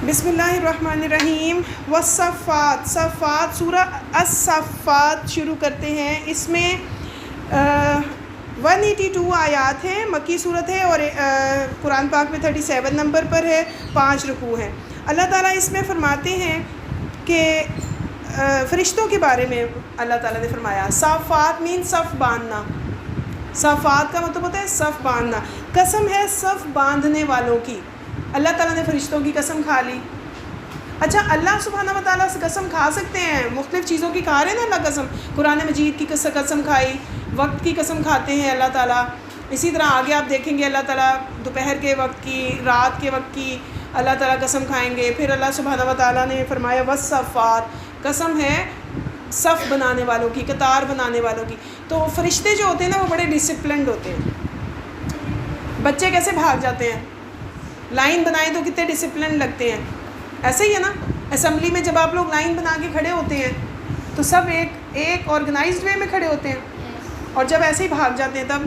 بسم اللہ الرحمن الرحیم. والصفات، صفات سورہ الصفات شروع کرتے ہیں. اس میں 182 آیات ہیں، مکی صورت ہے اور قرآن پاک میں 37 نمبر پر ہے. 5 رکوع ہیں. اللہ تعالیٰ اس میں فرماتے ہیں کہ فرشتوں کے بارے میں اللہ تعالیٰ نے فرمایا صفات مین صف باندھنا. صفات کا مطلب ہوتا ہے صف باندھنا. قسم ہے صف باندھنے والوں کی. اللہ تعالیٰ نے فرشتوں کی قسم کھا لی. اچھا، اللہ سبحانہ و تعالیٰ سے قسم کھا سکتے ہیں؟ مختلف چیزوں کی کھا رہے ہیں نا اللہ قسم. قرآن مجید کی قسم کھائی، وقت کی قسم کھاتے ہیں اللہ تعالیٰ. اسی طرح آگے آپ دیکھیں گے اللہ تعالیٰ دوپہر کے وقت کی، رات کے وقت کی اللہ تعالیٰ قسم کھائیں گے. پھر اللہ سبحانہ و تعالیٰ نے فرمایا والصفات، قسم ہے صف بنانے والوں کی، قطار بنانے والوں کی. تو فرشتے جو ہوتے ہیں نا وہ بڑے ڈسپلنڈ ہوتے ہیں. بچے کیسے بھاگ جاتے ہیں، لائن بنائیں تو کتنے ڈسپلن لگتے ہیں. ایسے ہی ہے نا، اسمبلی میں جب آپ لوگ لائن بنا کے کھڑے ہوتے ہیں تو سب ایک آرگنائزڈ وے میں کھڑے ہوتے ہیں، اور جب ایسے ہی بھاگ جاتے ہیں تب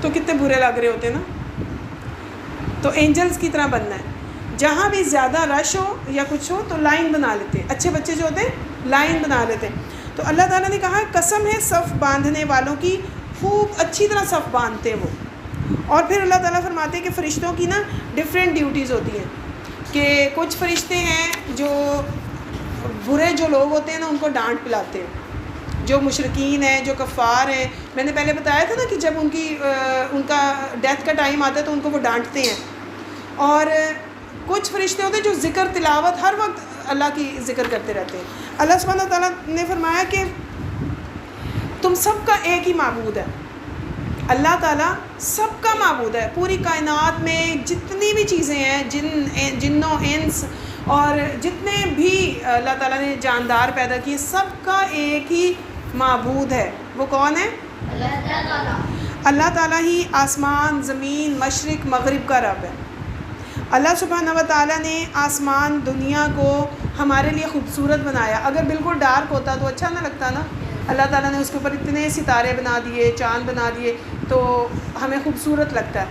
تو کتنے برے لگ رہے ہوتے ہیں نا. تو اینجلز کی طرح بننا ہے. جہاں بھی زیادہ رش ہو یا کچھ ہو تو لائن بنا لیتے ہیں. اچھے بچے جو ہوتے ہیں لائن بنا لیتے ہیں. تو اللہ تعالیٰ نے کہا قسم ہے صف باندھنے والوں کی، خوب اچھی طرح صف باندھتے ہیں وہ. اور پھر اللہ تعالیٰ فرماتے ہیں کہ فرشتوں کی نا ڈیفرنٹ ڈیوٹیز ہوتی ہیں. کہ کچھ فرشتے ہیں جو برے جو لوگ ہوتے ہیں نا ان کو ڈانٹ پلاتے ہیں، جو مشرکین ہیں، جو کفار ہیں. میں نے پہلے بتایا تھا نا کہ جب ان کا ڈیتھ کا ٹائم آتا ہے تو ان کو وہ ڈانٹتے ہیں. اور کچھ فرشتے ہوتے ہیں جو ذکر تلاوت ہر وقت اللہ کی ذکر کرتے رہتے ہیں. اللہ سبحانہ تعالیٰ نے فرمایا کہ تم سب کا ایک ہی معبود ہے. اللہ تعالیٰ سب کا معبود ہے. پوری کائنات میں جتنی بھی چیزیں ہیں، جنوں انس اور جتنے بھی اللہ تعالیٰ نے جاندار پیدا کیے، سب کا ایک ہی معبود ہے. وہ کون ہے؟ اللہ تعالیٰ ہی آسمان، زمین، مشرق مغرب کا رب ہے. اللہ سبحانہ و تعالیٰ نے آسمان دنیا کو ہمارے لیے خوبصورت بنایا. اگر بالکل ڈارک ہوتا تو اچھا نہ لگتا نا. اللہ تعالیٰ نے اس کے اوپر اتنے ستارے بنا دیے، چاند بنا دیے تو ہمیں خوبصورت لگتا ہے.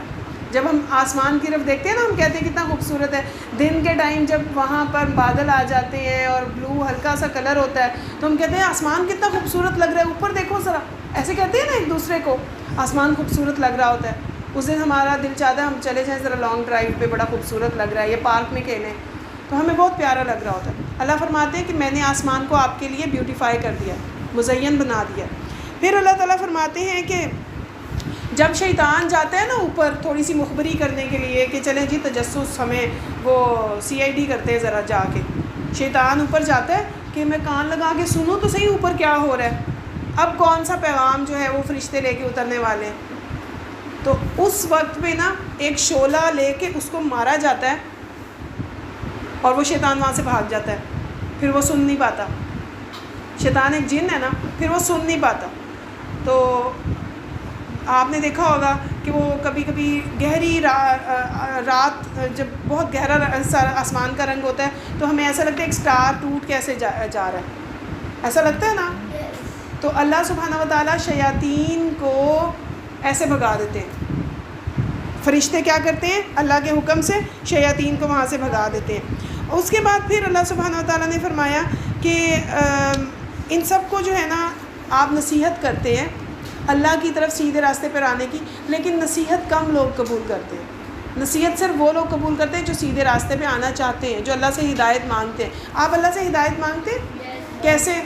جب ہم آسمان کی طرف دیکھتے ہیں نا ہم کہتے ہیں کتنا خوبصورت ہے. دن کے ٹائم جب وہاں پر بادل آ جاتے ہیں اور بلو ہلکا سا کلر ہوتا ہے تو ہم کہتے ہیں آسمان کتنا خوبصورت لگ رہا ہے، اوپر دیکھو ذرا. ایسے کہتے ہیں نا ایک دوسرے کو، آسمان خوبصورت لگ رہا ہوتا ہے. اس دن ہمارا دل چاہتا ہے ہم چلے جائیں ذرا لانگ ڈرائیو پہ، بڑا خوبصورت لگ رہا ہے، یا پارک میں کھیلیں تو ہمیں بہت پیارا لگ رہا ہوتا ہے. اللہ فرماتے ہیں کہ میں نے آسمان کو آپ کے لیے بیوٹیفائی کر دیا، مزین بنا دیا. پھر اللہ تعالیٰ فرماتے ہیں کہ جب شیطان جاتا ہے نا اوپر تھوڑی سی مخبری کرنے کے لیے کہ چلیں جی تجسس، ہمیں وہ CID کرتے ہیں ذرا جا کے. شیطان اوپر جاتا ہے کہ میں کان لگا کے سنوں تو صحیح اوپر کیا ہو رہا ہے، اب کون سا پیغام جو ہے وہ فرشتے لے کے اترنے والے ہیں. تو اس وقت پہ نا ایک شعلہ لے کے اس کو مارا جاتا ہے اور وہ شیطان وہاں سے بھاگ جاتا ہے. پھر وہ سن نہیں پاتا. شیطان ایک جن ہے نا، پھر وہ سن نہیں پاتا. تو آپ نے دیکھا ہوگا کہ وہ کبھی کبھی گہری رات جب بہت گہرا آسمان کا رنگ ہوتا ہے تو ہمیں ایسا لگتا ہے ایک سٹار ٹوٹ کے ایسے جا رہا ہے، ایسا لگتا ہے نا. تو اللہ سبحانہ و تعالیٰ شیاطین کو ایسے بھگا دیتے ہیں. فرشتے کیا کرتے ہیں؟ اللہ کے حکم سے شیاطین کو وہاں سے بھگا دیتے ہیں. اس کے بعد پھر اللہ سبحانہ و تعالیٰ نے فرمایا کہ ان سب کو جو ہے نا آپ نصیحت کرتے ہیں اللہ کی طرف سیدھے راستے پر آنے کی، لیکن نصیحت کم لوگ قبول کرتے ہیں. نصیحت صرف وہ لوگ قبول کرتے ہیں جو سیدھے راستے پہ آنا چاہتے ہیں، جو اللہ سے ہدایت مانگتے ہیں. آپ اللہ سے ہدایت مانگتے ہیں؟ کیسے؟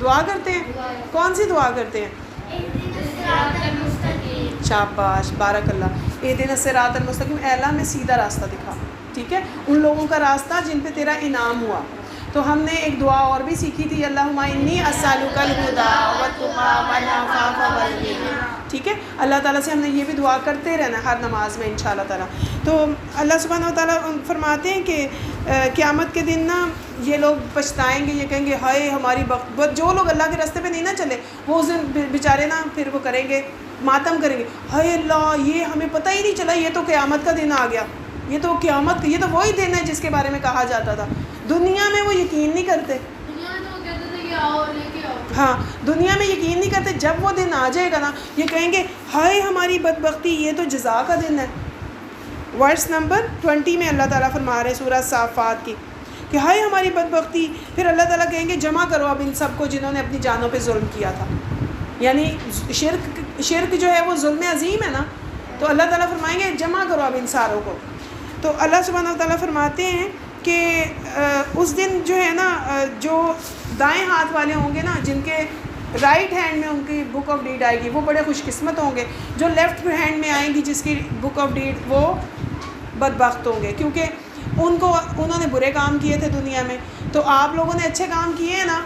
دعا کرتے ہیں. کون سی دعا کرتے ہیں؟ شاباش، بارک اللہ. اہدنا الصراط المستقیم، اے اللہ میں سیدھا راستہ دکھا. ٹھیک ہے، ان لوگوں کا راستہ جن پہ تیرا انعام ہوا. تو ہم نے ایک دعا اور بھی سیکھی تھی، اللہم انی اسألک الہدی والتقی والعفاف والغنی. ٹھیک ہے، اللہ تعالیٰ سے ہم نے یہ بھی دعا کرتے رہنا ہر نماز میں انشاءاللہ تعالیٰ. تو اللہ سبحانہ و تعالیٰ فرماتے ہیں کہ قیامت کے دن نا یہ لوگ پچھتائیں گے، یہ کہیں گے ہائے ہماری بخت. جو لوگ اللہ کے راستے پہ نہیں نہ چلے وہ اس دن بیچارے نا پھر وہ کریں گے، ماتم کریں گے، ہائے اللہ یہ ہمیں پتہ ہی نہیں چلا، یہ تو قیامت کا دن آ گیا، یہ تو قیامت، یہ تو وہی دن ہے جس کے بارے میں کہا جاتا تھا. دنیا میں وہ یقین نہیں کرتے. ہاں، دنیا میں یقین نہیں کرتے. جب وہ دن آ جائے گا نا یہ کہیں گے ہائے ہماری بدبختی، یہ تو جزا کا دن ہے. ورس نمبر 20 میں اللہ تعالیٰ فرما رہے ہیں سورہ صافات کی کہ ہائے ہماری بدبختی. پھر اللہ تعالیٰ کہیں گے جمع کرو اب ان سب کو جنہوں نے اپنی جانوں پہ ظلم کیا تھا. یعنی شرک جو ہے وہ ظلم عظیم ہے نا, تو اللہ تعالیٰ فرمائیں گے جمع کرو اب ان ساروں کو. تو اللہ سبحانہ و تعالیٰ فرماتے ہیں کہ اس دن جو ہے نا, جو دائیں ہاتھ والے ہوں گے نا, جن کے رائٹ ہینڈ میں ان کی بک آف ڈیڈ آئے گی, وہ بڑے خوش قسمت ہوں گے. جو لیفٹ ہینڈ میں آئیں گی جس کی بک آف ڈیڈ, وہ بدبخت ہوں گے, کیونکہ انہوں نے برے کام کیے تھے دنیا میں. تو آپ لوگوں نے اچھے کام کیے ہیں نا,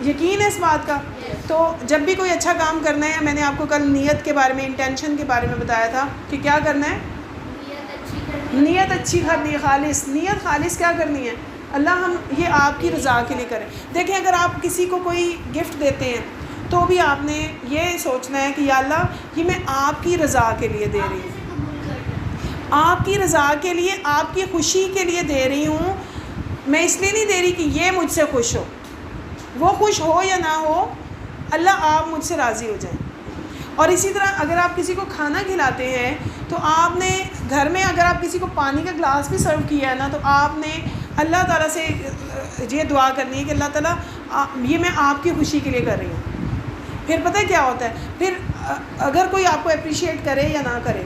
یقین ہے اس بات کا. تو جب بھی کوئی اچھا کام کرنا ہے, میں نے آپ کو کل نیت کے بارے میں, انٹینشن کے بارے میں بتایا تھا کہ کیا کرنا ہے, نیت اچھی کرنی ہے, خالص نیت, خالص کیا کرنی ہے, اللہ ہم یہ آپ کی رضا کے لیے کریں. دیکھیں اگر آپ کسی کو کوئی گفٹ دیتے ہیں تو بھی آپ نے یہ سوچنا ہے کہ یا اللہ یہ میں آپ کی رضا کے لیے دے رہی ہوں, آپ کی رضا کے لیے, آپ کی خوشی کے لیے دے رہی ہوں. میں اس لیے نہیں دے رہی کہ یہ مجھ سے خوش ہو, وہ خوش ہو یا نہ ہو, اللہ آپ مجھ سے راضی ہو جائیں. اور اسی طرح اگر آپ کسی کو کھانا کھلاتے ہیں تو آپ نے گھر میں اگر آپ کسی کو پانی کا گلاس بھی سرو کیا ہے نا, تو آپ نے اللہ تعالیٰ سے یہ دعا کرنی ہے کہ اللہ تعالیٰ یہ میں آپ کی خوشی کے لیے کر رہی ہوں. پھر پتہ ہے کیا ہوتا ہے, پھر اگر کوئی آپ کو اپریشیٹ کرے یا نہ کرے,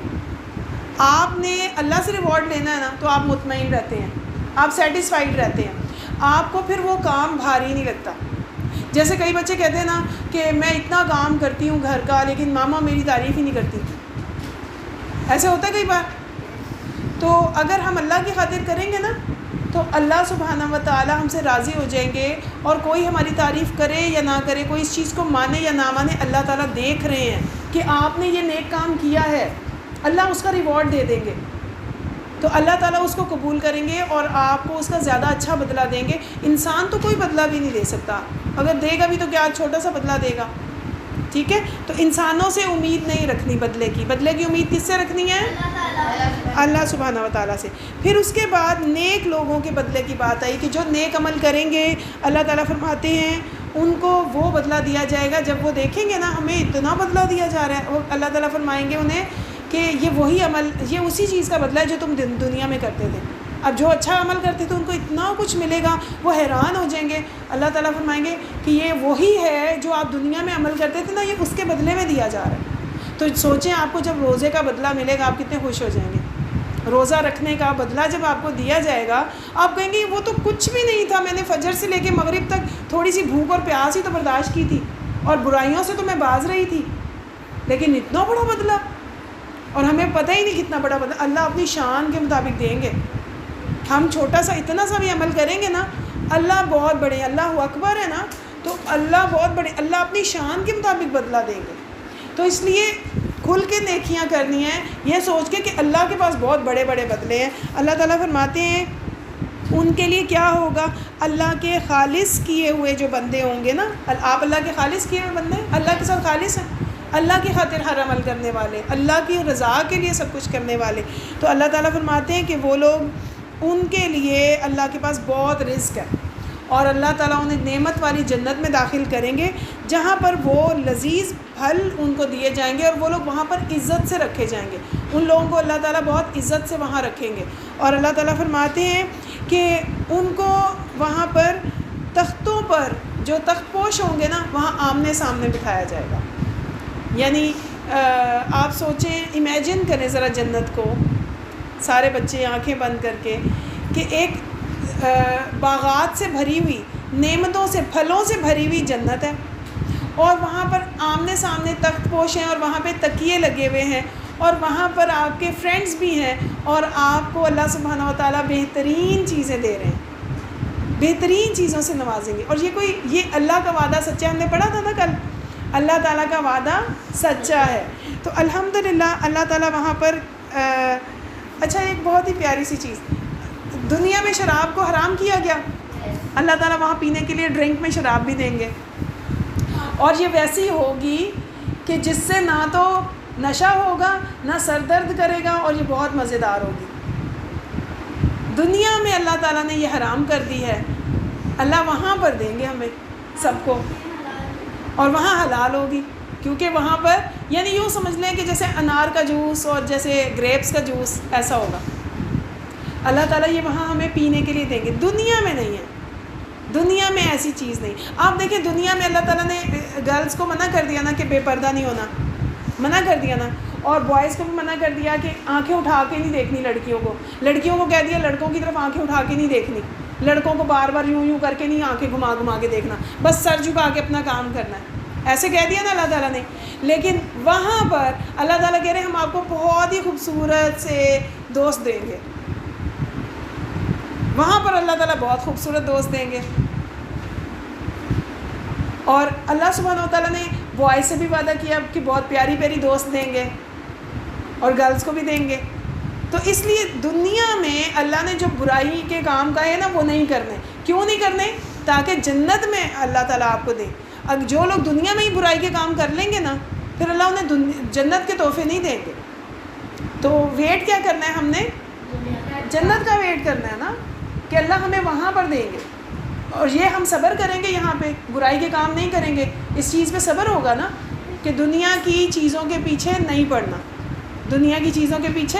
آپ نے اللہ سے ریوارڈ لینا ہے نا, تو آپ مطمئن رہتے ہیں, آپ سیٹسفائیڈ رہتے ہیں, آپ کو پھر وہ کام بھاری نہیں لگتا. جیسے کئی بچے کہتے ہیں نا کہ میں اتنا کام کرتی ہوں گھر کا, لیکن ماما میری تعریف ہی نہیں کرتی. ایسے ہوتا ہے کئی بار. تو اگر ہم اللہ کی خاطر کریں گے نا, تو اللہ سبحانہ و تعالیٰ ہم سے راضی ہو جائیں گے. اور کوئی ہماری تعریف کرے یا نہ کرے, کوئی اس چیز کو مانے یا نہ مانے, اللہ تعالیٰ دیکھ رہے ہیں کہ آپ نے یہ نیک کام کیا ہے, اللہ اس کا ریوارڈ دے دیں گے. تو اللہ تعالیٰ اس کو قبول کریں گے اور آپ کو اس کا زیادہ اچھا بدلہ دیں گے. انسان تو کوئی بدلہ بھی نہیں دے سکتا, اگر دے گا بھی تو کیا چھوٹا سا بدلہ دے گا. ٹھیک ہے, تو انسانوں سے امید نہیں رکھنی بدلے کی. بدلے کی امید کس سے رکھنی ہے, اللہ سبحانہ و تعالیٰ سے. پھر اس کے بعد نیک لوگوں کے بدلے کی بات آئی کہ جو نیک عمل کریں گے, اللہ تعالیٰ فرماتے ہیں ان کو وہ بدلہ دیا جائے گا. جب وہ دیکھیں گے نا ہمیں اتنا بدلہ دیا جا رہا ہے, وہ اللہ تعالیٰ فرمائیں گے انہیں کہ یہ وہی عمل, یہ اسی چیز کا بدلہ ہے جو تم دنیا میں کرتے تھے. اب جو اچھا عمل کرتے تھے ان کو اتنا کچھ ملے گا, وہ حیران ہو جائیں گے. اللہ تعالیٰ فرمائیں گے کہ یہ وہی ہے جو آپ دنیا میں عمل کرتے تھے نا, یہ اس کے بدلے میں دیا جا رہا ہے. تو سوچیں آپ کو جب روزے کا بدلہ ملے گا آپ کتنے خوش ہو جائیں گے. روزہ رکھنے کا بدلہ جب آپ کو دیا جائے گا, آپ کہیں گے وہ تو کچھ بھی نہیں تھا, میں نے فجر سے لے کے مغرب تک تھوڑی سی بھوک اور پیاس ہی تو برداشت کی تھی, اور برائیوں سے تو میں باز رہی تھی, لیکن اتنا بڑا بدلہ, اور ہمیں پتہ ہی نہیں کتنا بڑا بدلہ. اللہ اپنی شان کے مطابق دیں گے. ہم چھوٹا سا اتنا سا بھی عمل کریں گے نا, اللہ بہت بڑے, اللہ اکبر ہے نا, تو اللہ بہت بڑے, اللہ اپنی شان کے مطابق بدلہ دیں گے. تو اس لیے کھل کے نیکیاں کرنی ہیں, یہ سوچ کے کہ اللہ کے پاس بہت بڑے بڑے بدلے ہیں. اللہ تعالیٰ فرماتے ہیں ان کے لیے کیا ہوگا, اللہ کے خالص کیے ہوئے جو بندے ہوں گے نا, آپ اللہ کے خالص کیے ہوئے بندے, اللہ کے ساتھ خالص ہیں, اللہ کی خاطر ہر عمل کرنے والے, اللہ کی رضا کے لیے سب کچھ کرنے والے. تو اللہ تعالیٰ فرماتے ہیں کہ وہ لوگ, ان کے لیے اللہ کے پاس بہت رزق ہے, اور اللہ تعالیٰ انہیں نعمت والی جنت میں داخل کریں گے, جہاں پر وہ لذیذ پھل ان کو دیے جائیں گے, اور وہ لوگ وہاں پر عزت سے رکھے جائیں گے. ان لوگوں کو اللہ تعالیٰ بہت عزت سے وہاں رکھیں گے. اور اللہ تعالیٰ فرماتے ہیں کہ ان کو وہاں پر تختوں پر, جو تخت پوش ہوں گے نا, وہاں آمنے سامنے بٹھایا جائے گا. یعنی آپ سوچیں, امیجن کریں ذرا جنت کو, سارے بچے آنکھیں بند کر کے, کہ ایک باغات سے بھری ہوئی, نعمتوں سے, پھلوں سے بھری ہوئی جنت ہے, اور وہاں پر آمنے سامنے تخت پوش ہیں, اور وہاں پہ تکیے لگے ہوئے ہیں, اور وہاں پر آپ کے فرینڈز بھی ہیں, اور آپ کو اللہ سبحانہ و تعالیٰ بہترین چیزیں دے رہے ہیں, بہترین چیزوں سے نوازیں گے. اور یہ اللہ کا وعدہ سچا, ہم نے پڑھا تھا نا کل, اللہ تعالیٰ کا وعدہ سچا ہے. تو الحمدللہ اللہ تعالیٰ وہاں پر اچھا, ایک بہت ہی پیاری سی چیز, دنیا میں شراب کو حرام کیا گیا, اللہ تعالیٰ وہاں پینے کے لیے ڈرنک میں شراب بھی دیں گے, اور یہ ویسی ہوگی کہ جس سے نہ تو نشہ ہوگا, نہ سر درد کرے گا, اور یہ بہت مزیدار ہوگی. دنیا میں اللہ تعالیٰ نے یہ حرام کر دی ہے, اللہ وہاں پر دیں گے ہمیں سب کو, اور وہاں حلال ہوگی, کیونکہ وہاں پر یعنی یوں سمجھ لیں کہ جیسے انار کا جوس اور جیسے گریپس کا جوس ایسا ہوگا. اللہ تعالیٰ یہ وہاں ہمیں پینے کے لیے دیں گے. دنیا میں نہیں ہے, دنیا میں ایسی چیز نہیں. آپ دیکھیں دنیا میں اللہ تعالیٰ نے گرلس کو منع کر دیا نا کہ بے پردہ نہیں ہونا, منع کر دیا نا, اور بوائز کو بھی منع کر دیا کہ آنکھیں اٹھا کے نہیں دیکھنی لڑکیوں کو. لڑکیوں کو کہہ دیا لڑکوں کی طرف آنکھیں اٹھا کے نہیں دیکھنی, لڑکوں کو بار بار یوں یوں کر کے نہیں آنکھیں گھما گھما کے دیکھنا, بس سر جھکا کے اپنا کام کرنا ہے. ایسے کہہ دیا نا اللہ تعالیٰ نے. لیکن وہاں پر اللہ تعالیٰ کہہ رہے ہیں ہم آپ کو بہت ہی خوبصورت سے دوست دیں گے. وہاں پر اللہ تعالیٰ بہت خوبصورت دوست دیں گے. اور اللہ سبحانہ و تعالیٰ نے بوائز سے بھی وعدہ کیا کہ بہت پیاری پیاری دوست دیں گے اور گرلس کو بھی دیں گے. تو اس لیے دنیا میں اللہ نے جو برائی کے کام کہے نا وہ نہیں کرنے. کیوں نہیں کرنے؟ تاکہ جنت میں اللہ تعالیٰ آپ کو دے. اب جو لوگ دنیا میں ہی برائی کے کام کر لیں گے نا پھر اللہ انہیں جنت کے تحفے نہیں دیں گے. تو ویٹ کیا کرنا ہے ہم نے؟ جنت کا ویٹ کرنا ہے نا کہ اللہ ہمیں وہاں پر دیں گے. اور یہ ہم صبر کریں گے, یہاں پہ برائی کے کام نہیں کریں گے. اس چیز پہ صبر ہوگا نا کہ دنیا کی چیزوں کے پیچھے نہیں پڑنا, دنیا کی چیزوں کے پیچھے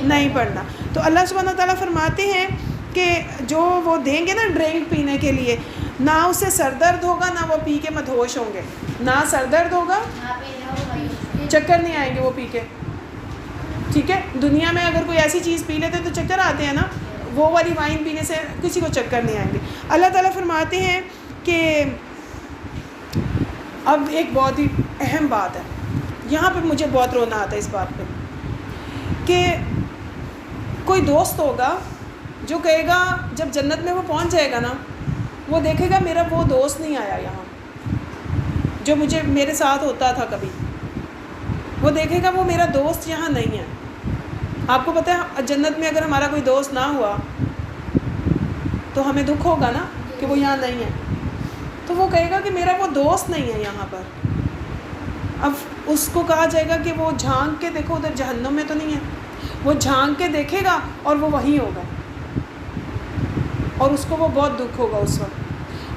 نہیں پڑنا. تو اللہ سبحانہ تعالیٰ فرماتے ہیں کہ جو وہ دیں گے نا ڈرنک پینے کے لیے, نہ اس سے سر درد ہوگا نہ وہ پی کے مدہوش ہوں گے. نہ سر درد ہوگا, چکر نہیں آئیں گے وہ پی کے. ٹھیک ہے, دنیا میں اگر کوئی ایسی چیز پی لیتے تو چکر آتے ہیں نا, وہ والی وائن پینے سے کسی کو چکر نہیں آئیں گے. اللہ تعالیٰ فرماتے ہیں کہ اب ایک بہت ہی اہم بات ہے, یہاں پہ مجھے بہت رونا آتا ہے اس بات پہ, کہ کوئی دوست ہوگا جو کہے گا جب جنت میں وہ پہنچ جائے گا نا, وہ دیکھے گا میرا وہ دوست نہیں آیا یہاں جو مجھے میرے ساتھ ہوتا تھا کبھی. وہ دیکھے گا وہ میرا دوست یہاں نہیں ہے. آپ کو پتہ ہے جنت میں اگر ہمارا کوئی دوست نہ ہوا تو ہمیں دکھ ہوگا نا کہ وہ یہاں نہیں ہے. تو وہ کہے گا کہ میرا وہ دوست نہیں ہے یہاں پر. اب اس کو کہا جائے گا کہ وہ جھانک کے دیکھو ادھر جہنم میں تو نہیں ہے. وہ جھانک کے دیکھے گا اور وہ وہیں ہوگا, اور اس کو وہ بہت دکھ ہوگا اس وقت.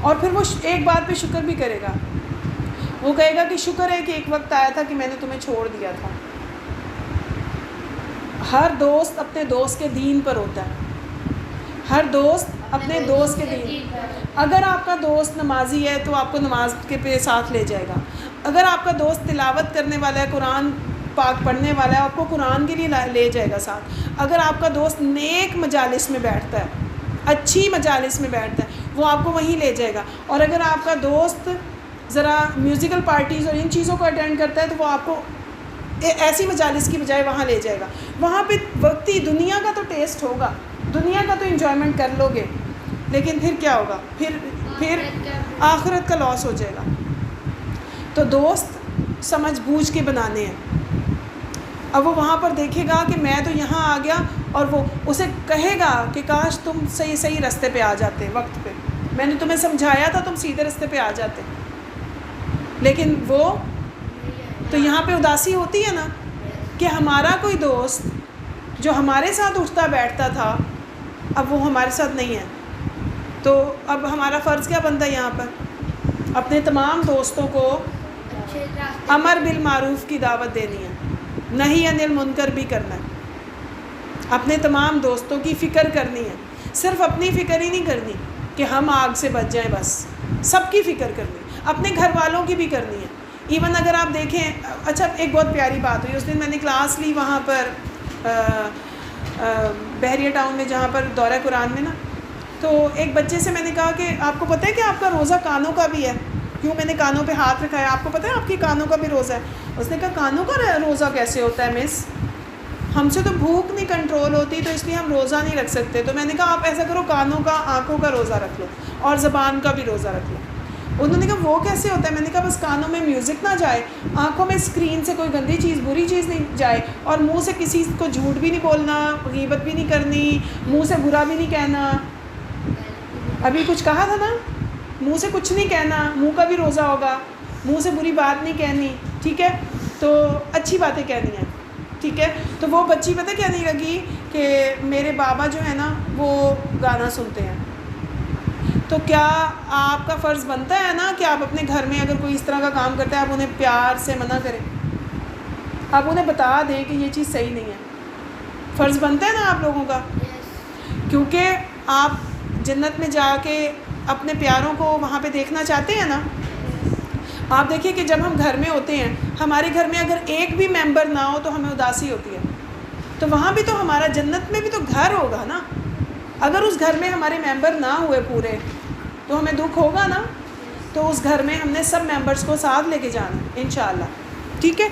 اور پھر وہ ایک بات پہ شکر بھی کرے گا, وہ کہے گا کہ شکر ہے کہ ایک وقت آیا تھا کہ میں نے تمہیں چھوڑ دیا تھا. ہر دوست اپنے دوست کے دین پر ہوتا ہے, ہر دوست اپنے دوست کے دین. اگر آپ کا دوست نمازی ہے تو آپ کو نماز کے پہ ساتھ لے جائے گا. اگر آپ کا دوست تلاوت کرنے والا ہے, قرآن پاک پڑھنے والا ہے, آپ کو قرآن کے لیے لے جائے گا ساتھ. اگر آپ کا دوست نیک مجالس میں بیٹھتا ہے, اچھی مجالس میں بیٹھتا ہے, وہ آپ کو وہیں لے جائے گا. اور اگر آپ کا دوست ذرا میوزیکل پارٹیز اور ان چیزوں کو اٹینڈ کرتا ہے تو وہ آپ کو ایسی مجالس کی بجائے وہاں لے جائے گا. وہاں پہ وقتی دنیا کا تو ٹیسٹ ہوگا, دنیا کا تو انجوائمنٹ کر لو گے, لیکن پھر کیا ہوگا؟ پھر آخرت کا لاس ہو جائے گا. تو دوست سمجھ بوجھ کے بنانے ہیں. اب وہ وہاں پر دیکھے گا کہ میں تو یہاں آ گیا, اور وہ اسے کہے گا کہ کاش تم صحیح راستے پہ آ جاتے وقت پہ, میں نے تمہیں سمجھایا تھا تم سیدھے راستے پہ آ جاتے. لیکن وہ تو یہاں پہ اداسی ہوتی ہے نا کہ ہمارا کوئی دوست جو ہمارے ساتھ اٹھتا بیٹھتا تھا اب وہ ہمارے ساتھ نہیں ہے. تو اب ہمارا فرض کیا بنتا ہے یہاں پر؟ اپنے تمام دوستوں کو امر بالمعروف کی دعوت دینی ہے, نہی عن المنکر بھی کرنا ہے. اپنے تمام دوستوں کی فکر کرنی ہے. صرف اپنی فکر ہی نہیں کرنی کہ ہم آگ سے بچ جائیں, بس سب کی فکر کرنی, اپنے گھر والوں کی بھی کرنی ہے. ایون اگر آپ دیکھیں, اچھا ایک بہت پیاری بات ہوئی, اس دن میں نے کلاس لی وہاں پر بحریہ ٹاؤن میں جہاں پر دورہ قرآن میں نا, تو ایک بچے سے میں نے کہا کہ آپ کو پتہ ہے کہ آپ کا روزہ کانوں کا بھی ہے؟ کیوں میں نے کانوں پہ ہاتھ رکھا ہے, آپ کو پتہ ہے آپ کی کانوں کا بھی روزہ ہے؟ اس نے کہا کانوں کا روزہ کیسے ہوتا ہے مس, ہم سے تو بھوک نہیں کنٹرول ہوتی تو اس لیے ہم روزہ نہیں رکھ سکتے. تو میں نے کہا آپ ایسا کرو, کانوں کا آنکھوں کا روزہ رکھ لو اور زبان کا بھی روزہ رکھ لو. انہوں نے کہا وہ کیسے ہوتا ہے؟ میں نے کہا بس کانوں میں میوزک نہ جائے, آنکھوں میں اسکرین سے کوئی گندی چیز بری چیز نہیں جائے, اور منہ سے کسی کو جھوٹ بھی نہیں بولنا, غیبت بھی نہیں کرنی, منہ سے برا بھی نہیں کہنا. ابھی کچھ کہا تھا نا, منہ سے کچھ نہیں کہنا, منہ کا بھی روزہ ہوگا, منہ سے بری بات نہیں کہنی. ٹھیک ہے, تو اچھی باتیں کہنی ہیں. ٹھیک ہے, تو وہ بچی پتہ کہنے لگی کہ میرے بابا جو ہے نا وہ گانا سنتے ہیں. تو کیا آپ کا فرض بنتا ہے نا کہ آپ اپنے گھر میں اگر کوئی اس طرح کا کام کرتا ہے آپ انہیں پیار سے منع کریں، آپ انہیں بتا دیں کہ یہ چیز صحیح نہیں ہے؟ فرض بنتا ہے نا آپ لوگوں کا، کیونکہ آپ جنت میں جا کے اپنے پیاروں کو وہاں پہ دیکھنا چاہتے ہیں نا۔ آپ دیکھیے کہ جب ہم گھر میں ہوتے ہیں، ہمارے گھر میں اگر ایک بھی ممبر نہ ہو تو ہمیں اداسی ہوتی ہے، تو وہاں بھی تو ہمارا جنت میں بھی تو گھر ہوگا نا۔ اگر اس گھر میں ہمارے ممبر نہ ہوئے پورے تو ہمیں دکھ ہوگا نا۔ تو اس گھر میں ہم نے سب ممبرس کو ساتھ لے کے جانا ہے انشاءاللہ، ٹھیک ہے۔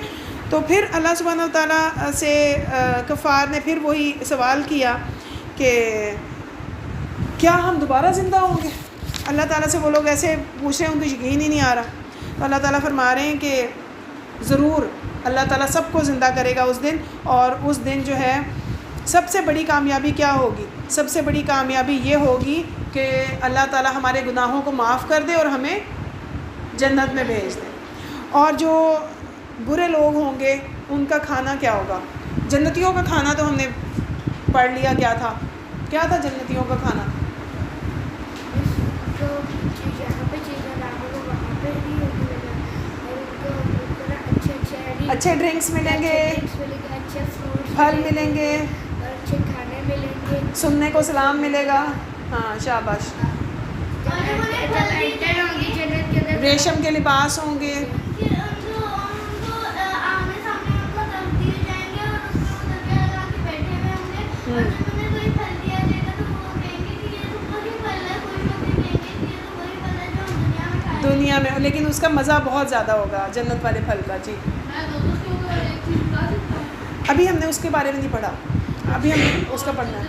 تو پھر اللہ سبحانہ و تعالیٰ سے کفار نے پھر وہی سوال کیا کہ کیا ہم دوبارہ زندہ ہوں گے؟ اللہ تعالیٰ سے وہ لوگ ایسے پوچھ رہے ہیں، ان کو یقین ہی نہیں آ رہا۔ تو اللہ تعالیٰ فرما رہے ہیں کہ ضرور اللہ تعالیٰ سب کو زندہ کرے گا اس دن، اور اس دن جو ہے سب سے بڑی کامیابی کیا ہوگی؟ سب سے بڑی کامیابی یہ ہوگی کہ اللہ تعالیٰ ہمارے گناہوں کو معاف کر دے اور ہمیں جنت میں بھیج دے۔ اور جو برے لوگ ہوں گے ان کا کھانا کیا ہوگا؟ جنتیوں کا کھانا تو ہم نے پڑھ لیا کیا تھا جنتیوں کا کھانا؟ اچھے ڈرنکس ملیں گے، پھل ملیں گے، اچھے کھانے ملیں گے، سننے کو سلام ملے گا، ہاں شاباش، ریشم کے لباس ہوں گے، دنیا میں، لیکن اس کا مزہ بہت زیادہ ہوگا جنت والے پھل کا۔ جی ابھی ہم نے اس کے بارے میں نہیں پڑھا، ابھی ہم نے اس کا پڑھنا ہے۔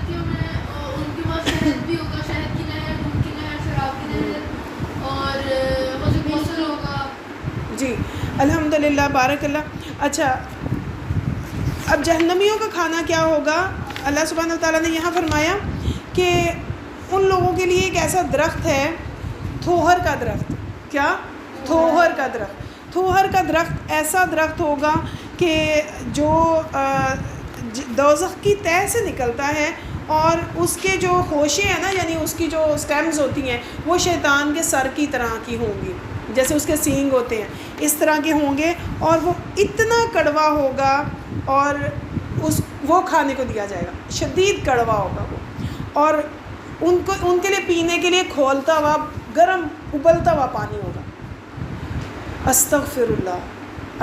جی الحمدللہ، بارک اللہ۔ اچھا اب جہنمیوں کا کھانا کیا ہوگا؟ اللہ سبحانہ وتعالیٰ نے یہاں فرمایا کہ ان لوگوں کے لیے ایک ایسا درخت ہے، تھوہر کا درخت۔ کیا؟ تھوہر کا درخت۔ تھوہر کا درخت ایسا درخت ہوگا کہ جو دوزخ کی تہہ سے نکلتا ہے، اور اس کے جو خوشے ہیں نا، یعنی اس کی جو سٹیمز ہوتی ہیں وہ شیطان کے سر کی طرح کی ہوں گی، جیسے اس کے سینگ ہوتے ہیں اس طرح کے ہوں گے، اور وہ اتنا کڑوا ہوگا، اور وہ کھانے کو دیا جائے گا، شدید کڑوا ہوگا وہ، اور ان کے لیے پینے کے لیے کھولتا ہوا گرم ابلتا ہوا پانی ہوگا۔ استغفر اللہ،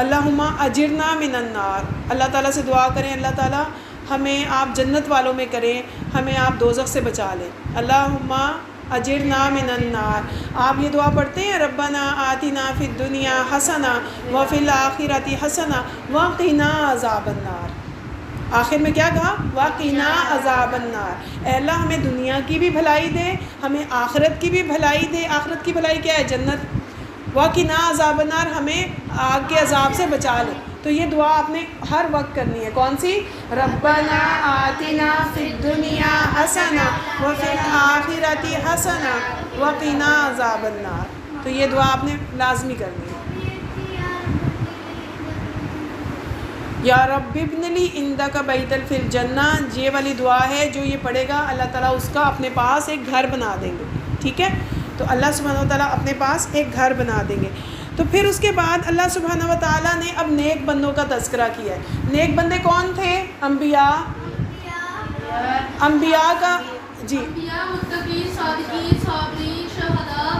اللہم اجرنا من النار۔ اللہ تعالیٰ سے دعا کریں، اللہ تعالیٰ ہمیں آپ جنت والوں میں کریں، ہمیں آپ دوزخ سے بچا لیں۔ اللہم اجرنا من النار۔ آپ یہ دعا پڑھتے ہیں، ربنا آتنا فی الدنیا حسنہ وفی الآخرۃ حسنہ وقنا عذاب النار۔ آخر میں کیا کہا؟ وقنا عذاب النار۔ اے اللہ ہمیں دنیا کی بھی بھلائی دے، ہمیں آخرت کی بھی بھلائی دے۔ آخرت کی بھلائی کیا ہے؟ جنت۔ وقنا عذاب النار، ہمیں آگ کے عذاب سے بچا لے۔ تو یہ دعا آپ نے ہر وقت کرنی ہے۔ کون سی؟ ربنا آتنا فی الدنیا حسنہ وفی الآخرۃ حسنہ وقنا عذاب النار۔ تو یہ دعا آپ نے لازمی کرنی ہے۔ یا رب ابن لی عندک بیتا فی الجنہ، یہ والی دعا ہے جو یہ پڑھے گا اللہ تعالیٰ اس کا اپنے پاس ایک گھر بنا دیں گے، ٹھیک ہے؟ تو اللہ سبحانہ و تعالیٰ اپنے پاس ایک گھر بنا دیں گے۔ تو پھر اس کے بعد اللہ سبحانہ و تعالیٰ نے اب نیک بندوں کا تذکرہ کیا ہے۔ نیک بندے کون تھے؟ انبیاء کا، جی متقین، صادقین، صابرین، شہداء،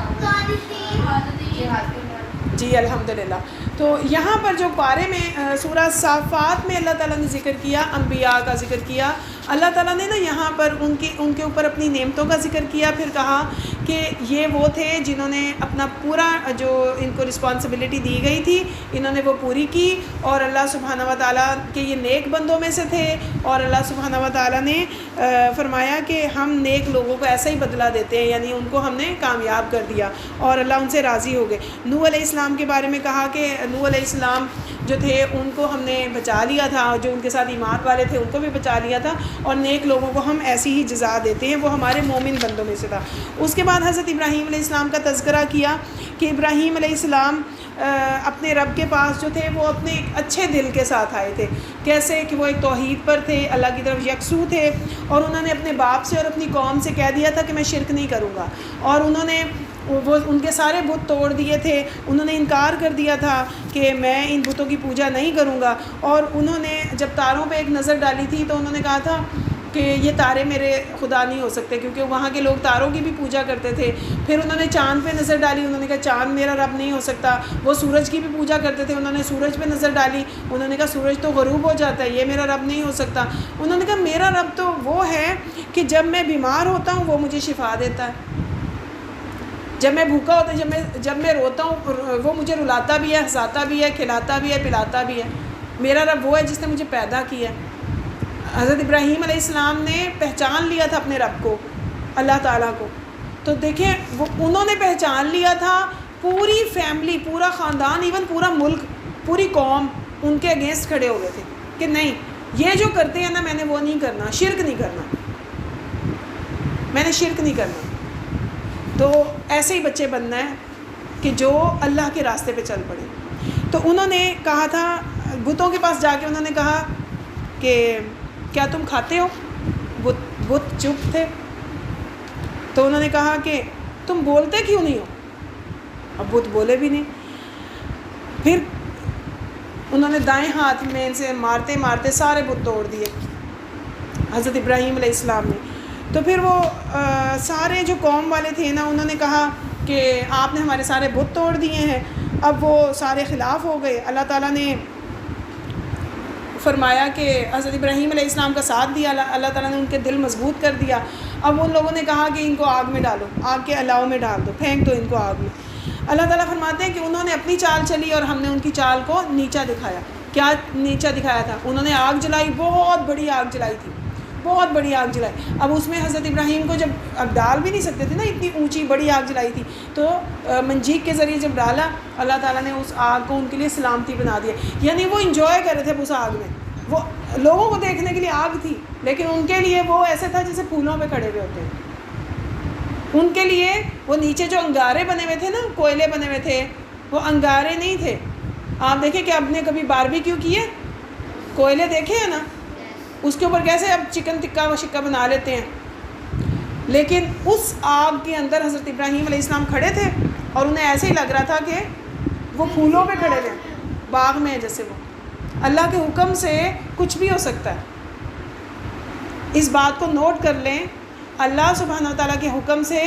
جی الحمدللہ۔ تو یہاں پر جو پارے میں سورہ صافات میں اللہ تعالیٰ نے ذکر کیا، انبیاء کا ذکر کیا، اللہ تعالیٰ نے نا یہاں پر ان کے اوپر اپنی نعمتوں کا ذکر کیا، پھر کہا کہ یہ وہ تھے جنہوں نے اپنا پورا جو ان کو رسپانسبلٹی دی گئی تھی انہوں نے وہ پوری کی، اور اللہ سبحانہ و تعالیٰ کے یہ نیک بندوں میں سے تھے، اور اللہ سبحانہ و تعالیٰ نے فرمایا کہ ہم نیک لوگوں کو ایسا ہی بدلہ دیتے ہیں، یعنی ان کو ہم نے کامیاب کر دیا اور اللہ ان سے راضی ہو گئے۔ نوح علیہ السلام کے بارے میں کہا کہ نوح علیہ السلام جو تھے ان کو ہم نے بچا لیا تھا، جو ان کے ساتھ ایمان والے تھے ان کو بھی بچا لیا تھا، اور نیک لوگوں کو ہم ایسی ہی جزا دیتے ہیں، وہ ہمارے مومن بندوں میں سے تھا۔ اس کے بعد حضرت ابراہیم علیہ السلام کا تذکرہ کیا کہ ابراہیم علیہ السلام اپنے رب کے پاس جو تھے وہ اپنے ایک اچھے دل کے ساتھ آئے تھے، کیسے کہ وہ ایک توحید پر تھے، اللہ کی طرف یکسو تھے، اور انہوں نے اپنے باپ سے اور اپنی قوم سے کہہ دیا تھا کہ میں شرک نہیں کروں گا، اور انہوں نے وہ ان کے سارے بت توڑ دیے تھے، انہوں نے انکار کر دیا تھا کہ میں ان بتوں کی پوجا نہیں کروں گا، اور انہوں نے جب تاروں پہ ایک نظر ڈالی تھی تو انہوں نے کہا تھا کہ یہ تارے میرے خدا نہیں ہو سکتے، کیونکہ وہاں کے لوگ تاروں کی بھی پوجا کرتے تھے۔ پھر انہوں نے چاند پہ نظر ڈالی، انہوں نے کہا چاند میرا رب نہیں ہو سکتا۔ وہ سورج کی بھی پوجا کرتے تھے، انہوں نے سورج پہ نظر ڈالی، انہوں نے کہا سورج تو غروب ہو جاتا ہے، یہ میرا رب نہیں ہو سکتا۔ انہوں نے کہا میرا رب تو وہ ہے کہ جب میں بیمار ہوتا ہوں وہ مجھے شفا دیتا ہے، جب میں بھوکا ہوتا ہوں، جب میں روتا ہوں وہ مجھے رلاتا بھی ہے، ہنساتا بھی ہے، کھلاتا بھی ہے، پلاتا بھی ہے۔ میرا رب وہ ہے جس نے مجھے پیدا کیا۔ حضرت ابراہیم علیہ السلام نے پہچان لیا تھا اپنے رب کو، اللہ تعالیٰ کو۔ تو دیکھیں وہ انہوں نے پہچان لیا تھا، پوری فیملی، پورا خاندان، ایون پورا ملک، پوری قوم ان کے اگینسٹ کھڑے ہو گئے تھے کہ نہیں یہ جو کرتے ہیں نا میں نے وہ نہیں کرنا، شرک نہیں کرنا، میں نے شرک نہیں کرنا۔ تو ایسے ہی بچے بننا ہے کہ جو اللہ کے راستے پہ چل پڑے۔ تو انہوں نے کہا تھا، بتوں کے پاس جا کے انہوں نے کہا کہ کیا تم کھاتے ہو؟ بت چپ تھے۔ تو انہوں نے کہا کہ تم بولتے کیوں نہیں ہو؟ اب بت بولے بھی نہیں۔ پھر انہوں نے دائیں ہاتھ میں سے مارتے مارتے سارے بت توڑ دیے حضرت ابراہیم علیہ السلام نے۔ تو پھر وہ سارے جو قوم والے تھے نا انہوں نے کہا کہ آپ نے ہمارے سارے بت توڑ دیے ہیں۔ اب وہ سارے خلاف ہو گئے۔ اللہ تعالیٰ نے فرمایا کہ حضرت ابراہیم علیہ السلام کا ساتھ دیا، اللہ تعالیٰ نے ان کے دل مضبوط کر دیا۔ اب ان لوگوں نے کہا کہ ان کو آگ میں ڈالو، آگ کے الاؤ میں ڈال دو، پھینک دو ان کو آگ میں۔ اللہ تعالیٰ فرماتے ہیں کہ انہوں نے اپنی چال چلی اور ہم نے ان کی چال کو نیچا دکھایا۔ کیا نیچا دکھایا تھا؟ انہوں نے آگ جلائی، بہت بڑی آگ جلائی تھی، بہت بڑی آگ جلائی۔ اب اس میں حضرت ابراہیم کو جب اب ڈال بھی نہیں سکتے تھے نا، اتنی اونچی بڑی آگ جلائی تھی، تو منجیق کے ذریعے جب ڈالا اللہ تعالیٰ نے اس آگ کو ان کے لیے سلامتی بنا دیا۔ یعنی وہ انجوائے کر رہے تھے اس آگ میں، وہ لوگوں کو دیکھنے کے لیے آگ تھی لیکن ان کے لیے وہ ایسے تھا جیسے پھولوں پہ کھڑے ہوئے ہوتے ہیں۔ ان کے لیے وہ نیچے جو انگارے بنے ہوئے تھے نا، کوئلے بنے ہوئے تھے، وہ انگارے نہیں تھے۔ آپ دیکھیں کہ آپ نے کبھی باربیکیو کی ہے، کوئلے دیکھے ہیں نا، اس کے اوپر کیسے اب چکن ٹکا و شکا بنا لیتے ہیں، لیکن اس آگ کے اندر حضرت ابراہیم علیہ السلام کھڑے تھے اور انہیں ایسے ہی لگ رہا تھا کہ وہ پھولوں پہ کھڑے تھے، باغ میں جیسے۔ وہ اللہ کے حکم سے کچھ بھی ہو سکتا ہے، اس بات کو نوٹ کر لیں، اللہ سبحانہ وتعالیٰ کے حکم سے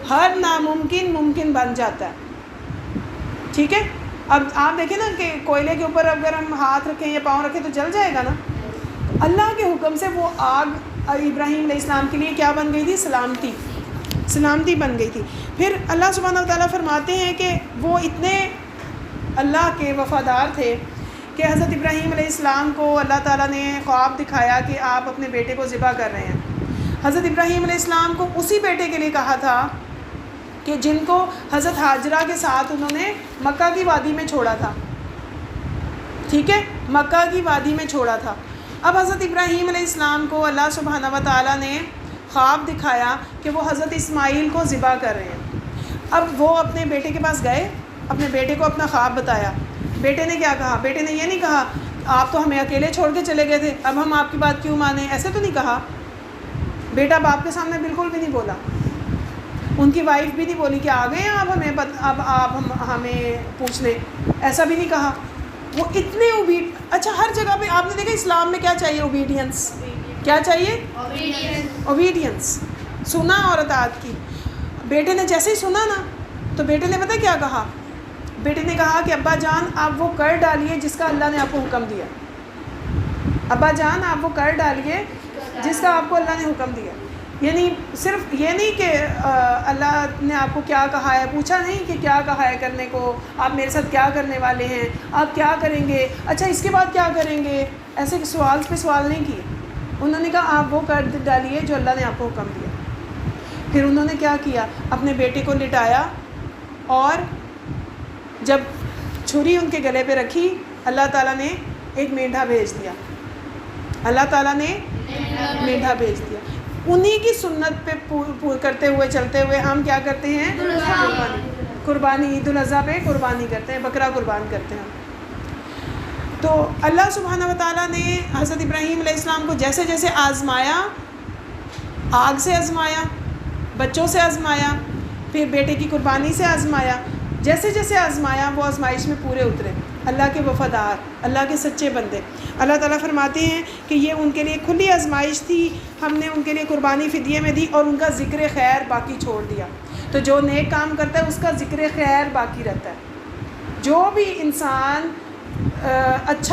ہر ناممکن ممکن بن جاتا ہے، ٹھیک ہے۔ اب آپ دیکھیں نا کہ کوئلے کے اوپر اگر ہم ہاتھ رکھیں یا پاؤں رکھیں تو جل جائے گا نا، اللہ کے حکم سے وہ آگ ابراہیم علیہ السلام کے لیے کیا بن گئی تھی؟ سلامتی بن گئی تھی۔ پھر اللہ سبحانہ وتعالیٰ فرماتے ہیں کہ وہ اتنے اللہ کے وفادار تھے کہ حضرت ابراہیم علیہ السلام کو اللہ تعالیٰ نے خواب دکھایا کہ آپ اپنے بیٹے کو ذبح کر رہے ہیں۔ حضرت ابراہیم علیہ السلام کو اسی بیٹے کے لیے کہا تھا کہ جن کو حضرت حاجرہ کے ساتھ انہوں نے مکہ کی وادی میں چھوڑا تھا، ٹھیک ہے، مکہ کی وادی میں چھوڑا تھا۔ اب حضرت ابراہیم علیہ السلام کو اللہ سبحانہ وتعالیٰ نے خواب دکھایا کہ وہ حضرت اسماعیل کو ذبح کر رہے ہیں۔ اب وہ اپنے بیٹے کے پاس گئے، اپنے بیٹے کو اپنا خواب بتایا۔ بیٹے نے کیا کہا؟ بیٹے نے یہ نہیں کہا آپ تو ہمیں اکیلے چھوڑ کے چلے گئے تھے، اب ہم آپ کی بات کیوں مانیں، ایسے تو نہیں کہا۔ بیٹا باپ کے سامنے بالکل بھی نہیں بولا، ان کی وائف بھی نہیں بولی کہ آ گئے ہیں اب آپ ہمیں پوچھ لیں، ایسا بھی نہیں کہا۔ وہ اتنے اچھا ہر جگہ پہ آپ نے دیکھا اسلام میں کیا چاہیے؟ اوبیڈینس۔ کیا چاہیے؟ اوبیڈینس، سنا اور اطاعت کی۔ بیٹے نے جیسے ہی سنا نا تو بیٹے نے پتہ کیا کہا؟ بیٹے نے کہا کہ ابا جان آپ وہ کر ڈالیے جس کا اللہ نے آپ کو حکم دیا، ابا جان آپ وہ کر ڈالیے جس کا آپ کو اللہ نے حکم دیا۔ یعنی صرف یہ نہیں کہ اللہ نے آپ کو کیا کہا ہے، پوچھا نہیں کہ کیا کہا ہے کرنے کو، آپ میرے ساتھ کیا کرنے والے ہیں، آپ کیا کریں گے، اچھا اس کے بعد کیا کریں گے، ایسے سوال پہ سوال نہیں کیے۔ انہوں نے کہا آپ وہ کر ڈالیے جو اللہ نے آپ کو حکم دیا۔ پھر انہوں نے کیا کیا؟ اپنے بیٹے کو لٹایا اور جب چھری ان کے گلے پہ رکھی اللہ تعالیٰ نے ایک مینڈھا بھیج دیا، اللہ تعالیٰ نے مینڈھا بھیج دیا. انہی کی سنت پہ کرتے ہوئے چلتے ہوئے ہم کیا کرتے ہیں؟ قربانی عید الاضحیٰ پہ قربانی کرتے ہیں، بکرا قربان کرتے ہیں. تو اللہ سبحانہ و تعالیٰ نے حضرت ابراہیم علیہ السلام کو جیسے جیسے آزمایا، آگ سے آزمایا، بچوں سے آزمایا، پھر بیٹے کی قربانی سے آزمایا، جیسے جیسے آزمایا وہ آزمائش میں پورے اترے. اللہ کے وفادار، اللہ کے سچے بندے. اللہ تعالیٰ فرماتے ہیں کہ یہ ان کے لیے کھلی آزمائش تھی، ہم نے ان کے لیے قربانی فدیے میں دی اور ان کا ذکر خیر باقی چھوڑ دیا. تو جو نیک کام کرتا ہے اس کا ذکر خیر باقی رہتا ہے. جو بھی انسان اچھا